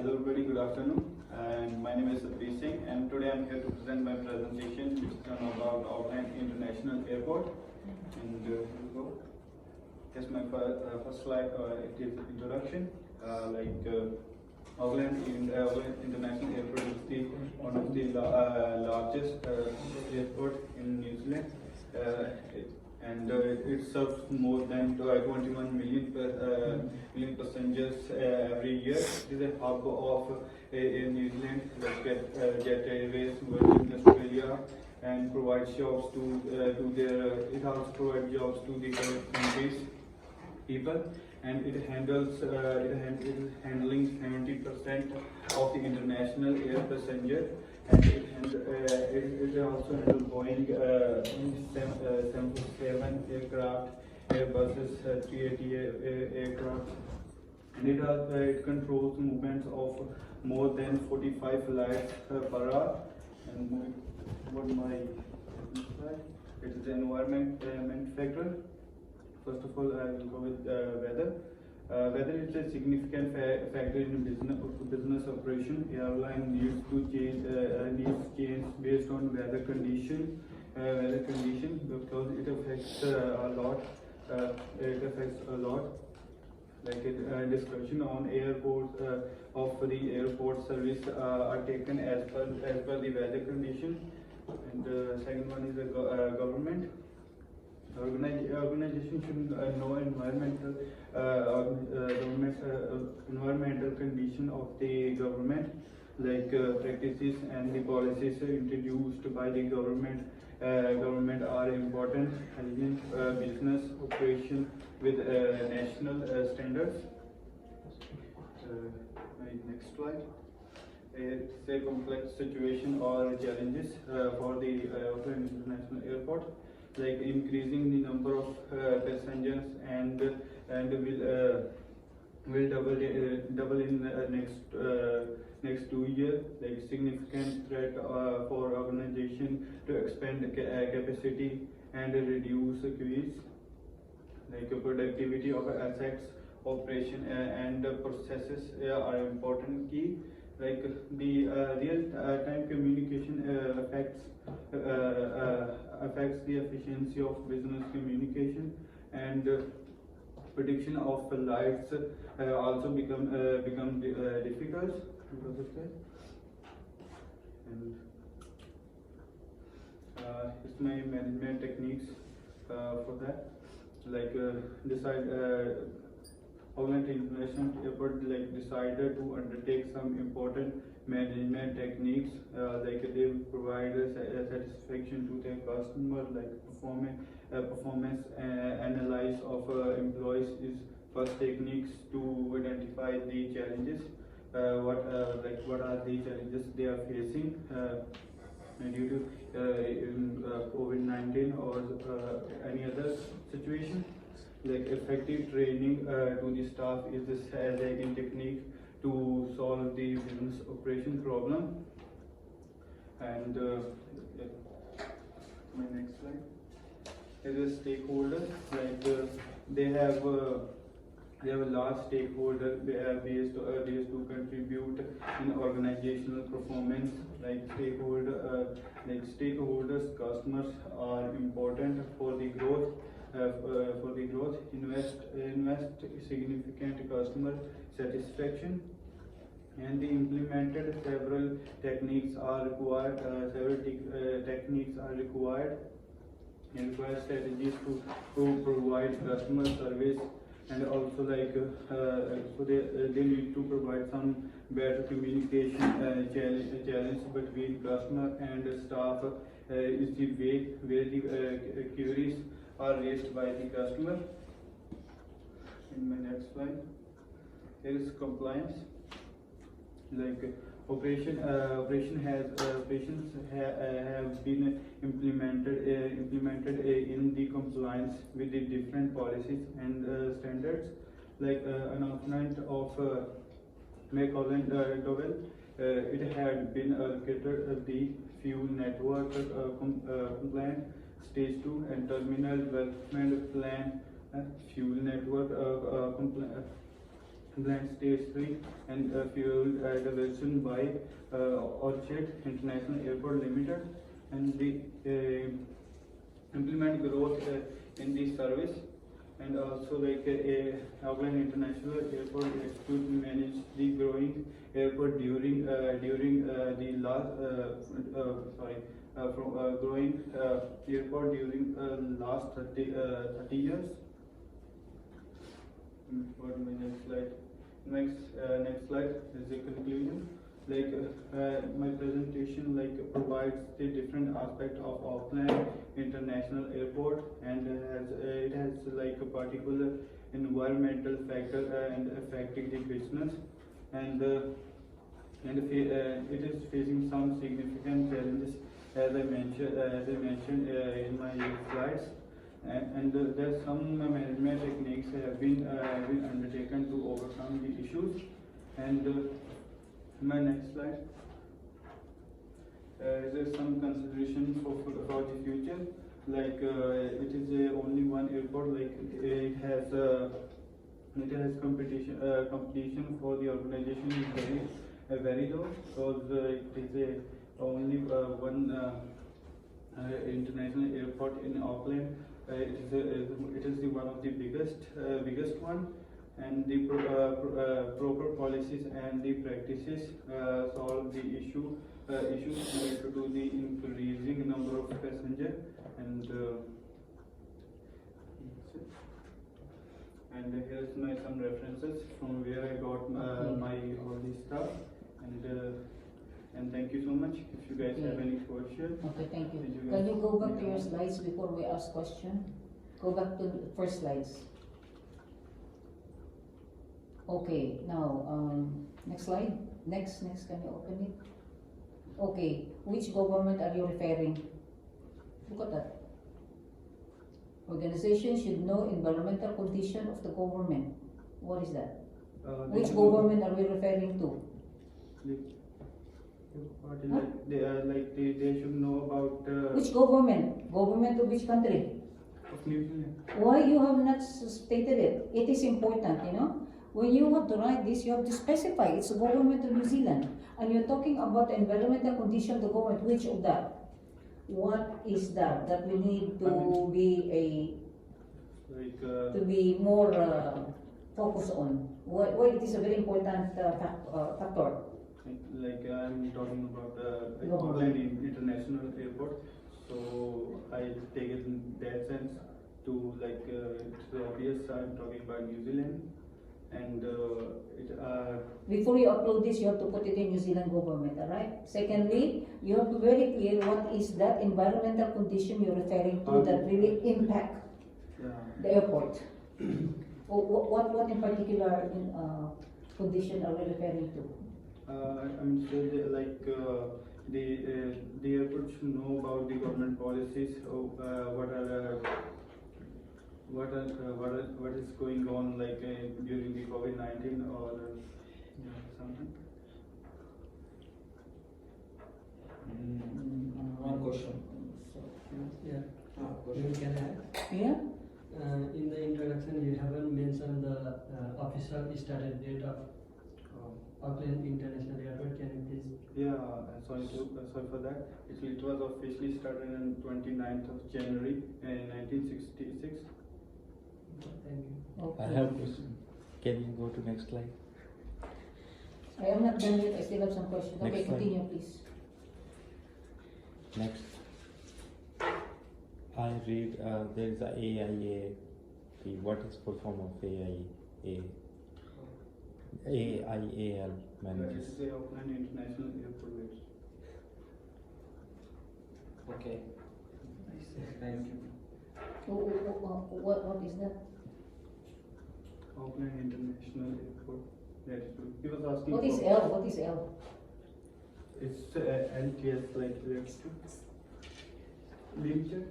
Hello everybody, good afternoon. And my name is Satbeer and today I'm here to present my presentation which is about Auckland International Airport. And here we go. Here's my first slide, it is introduction. Auckland International Airport is one of the largest airport in New Zealand. It serves more than 21 million passengers every year. It is a hub of New Zealand, Jet Airways, Virgin Australia, and provides jobs to their. It also provides jobs to the countries people, and it is handling 70% of the international air passenger, and it also handles Boeing 747 aircraft, Airbuses 380 aircraft, and it controls movements of more than 45 flights per hour. And moving toward my slide, it is the environment factor. First of all, I will go with weather. Weather is a significant factor in business operation. Airline needs change based on weather condition because it affects a lot. Like discussion on airports of the airport service are taken as per the weather condition. And second one is the government. Organization should know environmental condition of the government, like practices and the policies introduced by the government. Government are important, helping business operation with national standards. My next slide. It's a complex situation or challenges for the Auckland International Airport, like increasing the number of passengers and will double in next 2 years. Like significant threat for organization to expand capacity and reduce queues. Like productivity of assets, operation and processes are important key. Like the real-time communication affects the efficiency of business communication, and prediction of flights also become difficult because of that. And it's my management techniques for that. Like Auckland International Airport decided to undertake some important management techniques, like they provide satisfaction to their customer, like performance analysis of employees is first techniques to identify the challenges. What are the challenges they are facing due to COVID-19 or any other situation. Like effective training to the staff is the second technique to solve the business operation problem. And my next slide is a stakeholder. Like they have a large stakeholder based to contribute in organizational performance. Like stakeholders, customers are important for the growth. Invest significant customer satisfaction, and the implemented several techniques are required. And require strategies to provide customer service, and also so they need to provide some better communication challenge between customer and staff is the way where the queries are raised by the customer. In my next slide, here is compliance. Like operations have been implemented in the compliance with the different policies and standards. Like announcement of Auckland Dowell, it had been allocated the fuel network compliant stage 2 and terminal development plan fuel network blend stage 3 and fuel diversion by Orchard International Airport Limited, and the implement growth in the service, and also like Auckland International Airport to manage the growing airport during the last from growing airport during last 30 years. What my next slide? Next slide is the conclusion. Like my presentation provides the different aspect of Auckland International Airport, and it has like a particular environmental factor and affecting the business, and it is facing some significant challenges as I mentioned in my slides. And there's some management techniques have been undertaken to overcome the issues. And my next slide. There's some consideration for the future. Like it is only one airport. Like it has competition for the organization is very low, because it is only one international airport in Auckland. It is the one of the biggest one, and the proper policies and the practices solve the issues related to the increasing number of passengers, and here's some references from where I got my all this stuff, and thank you so much. If you guys have any questions. Okay, thank you. Can you go back to your slides before we ask question? Go back to the first slides. Okay, now next slide. Next, can you open it? Okay, which government are you referring? Look at that. Organization should know environmental condition of the government. What is that? Which government are we referring to? They should know about which government? Government of which country? Of New Zealand. Why you have not stated it? It is important, you know. When you have to write this, you have to specify it's the government of New Zealand, and you're talking about the environmental condition of the government. Which of that? What is that we need to be to be more focused on? Why it is a very important factor. Like I'm talking about Auckland International Airport, so I take it in that sense to it's obvious I'm talking about New Zealand, and before you upload this, you have to put it in New Zealand government, alright? Secondly, you have to be very clear what is that environmental condition you're referring to that really impact the airport. What in particular condition are we referring to? I'm sure the airport should know about the government policies. What is going on during the COVID-19 or something. One question. Yeah. Question can I add? Yeah. In the introduction, you haven't mentioned the official started date of Auckland International Airport. Can you please? Yeah, sorry for that. It was officially started on 29th of January 1966. Thank you. Okay. I have a question. Can you go to next slide? I am not done yet. I still have some questions. Next Okay, slide. continue, please. Next. I read there is a AIA. What is full form of AIA? AIAL manages. It's the Auckland International Airport. Okay. Thank you. What is that? Auckland International Airport. That's true. He was asking. What is for- L? What is L? It's LTS limited.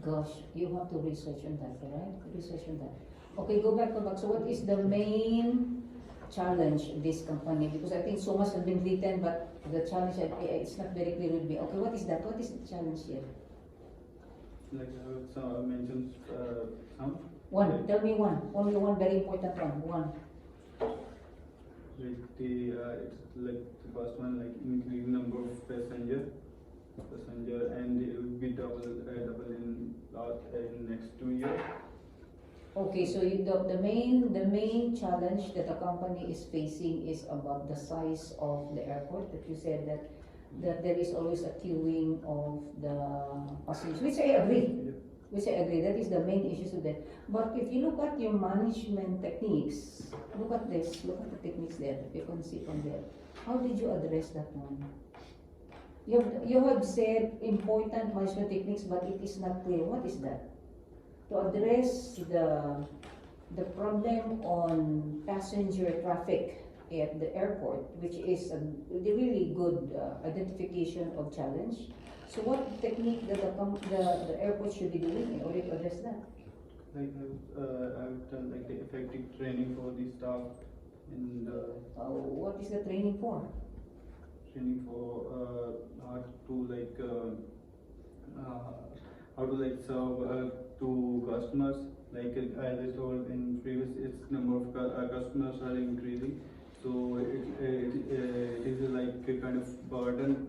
Gosh, you have to research on that, right? Research on that. Okay, go back. So what is the main challenge of this company? Because I think so much has been written, but the challenge, it's not very clear with me. Okay, what is that? What is the challenge here? Like I mentioned some. One, tell me one. Only one very important one. One. it's like the first one, like increasing number of passenger, and it will be double in next 2 years. Okay, so the main challenge that the company is facing is about the size of the airport. That you said that there is always a queuing of the passengers, which I agree. Which I agree, that is the main issue to that. But if you look at your management techniques, look at this, look at the techniques there, that you can see from there. How did you address that one? You have said important management techniques, but it is not clear. What is that? To address the problem on passenger traffic at the airport, which is a really good identification of challenge. So what technique that the airport should be doing in order to address that? Like I've done like the effective training for the staff and What is the training for? training for how to like serve to customers. Like as I told in previous, its number of customers are increasing. So it is like a kind of burden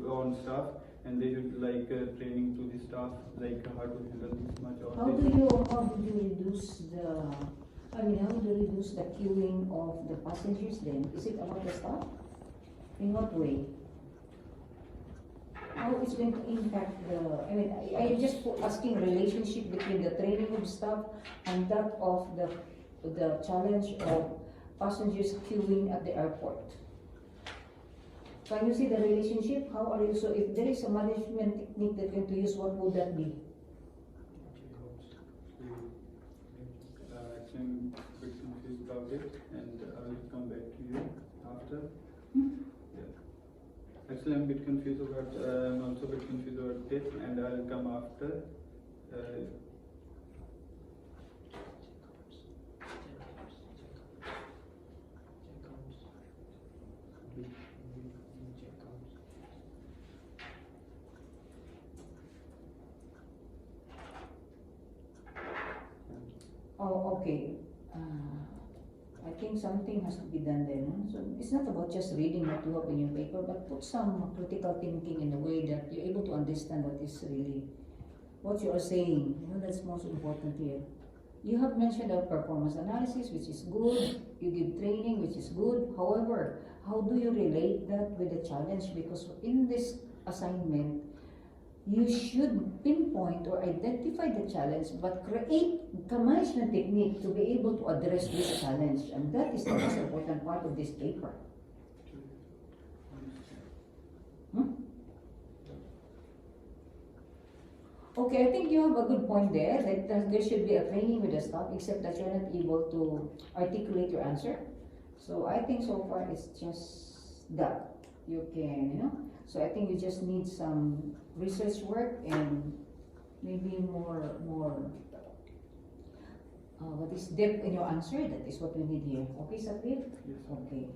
on staff, and they should like training to the staff like how to handle this much. How do you reduce the queuing of the passengers then? Is it about the staff? In what way? How it's going to impact I am just asking relationship between the training of staff and that of the challenge of passengers queuing at the airport. Can you see the relationship? How are you, so if there is a management technique that you're going to use, what would that be? Actually, I'm a bit confused about it, and I will come back to you after. Yeah. Actually, I'm a bit confused about. I'm also a bit confused about it, and I'll come after. Oh, okay. I think something has to be done there. No? So it's not about just reading what you have in your paper, but put some critical thinking in a way that you're able to understand what is really what you are saying. You know, that's most important here. You have mentioned a performance analysis, which is good. You give training, which is good. However, how do you relate that with the challenge? Because in this assignment, you should pinpoint or identify the challenge, but create a management technique to be able to address this challenge. And that is the most important part of this paper. Okay, I think you have a good point there, that there should be a training with the staff, except that you're not able to articulate your answer. So I think so far it's just that. You can, so I think you just need some research work and maybe more what is depth in your answer. That is what we need here. Okay, Satbeer? Yes. Okay.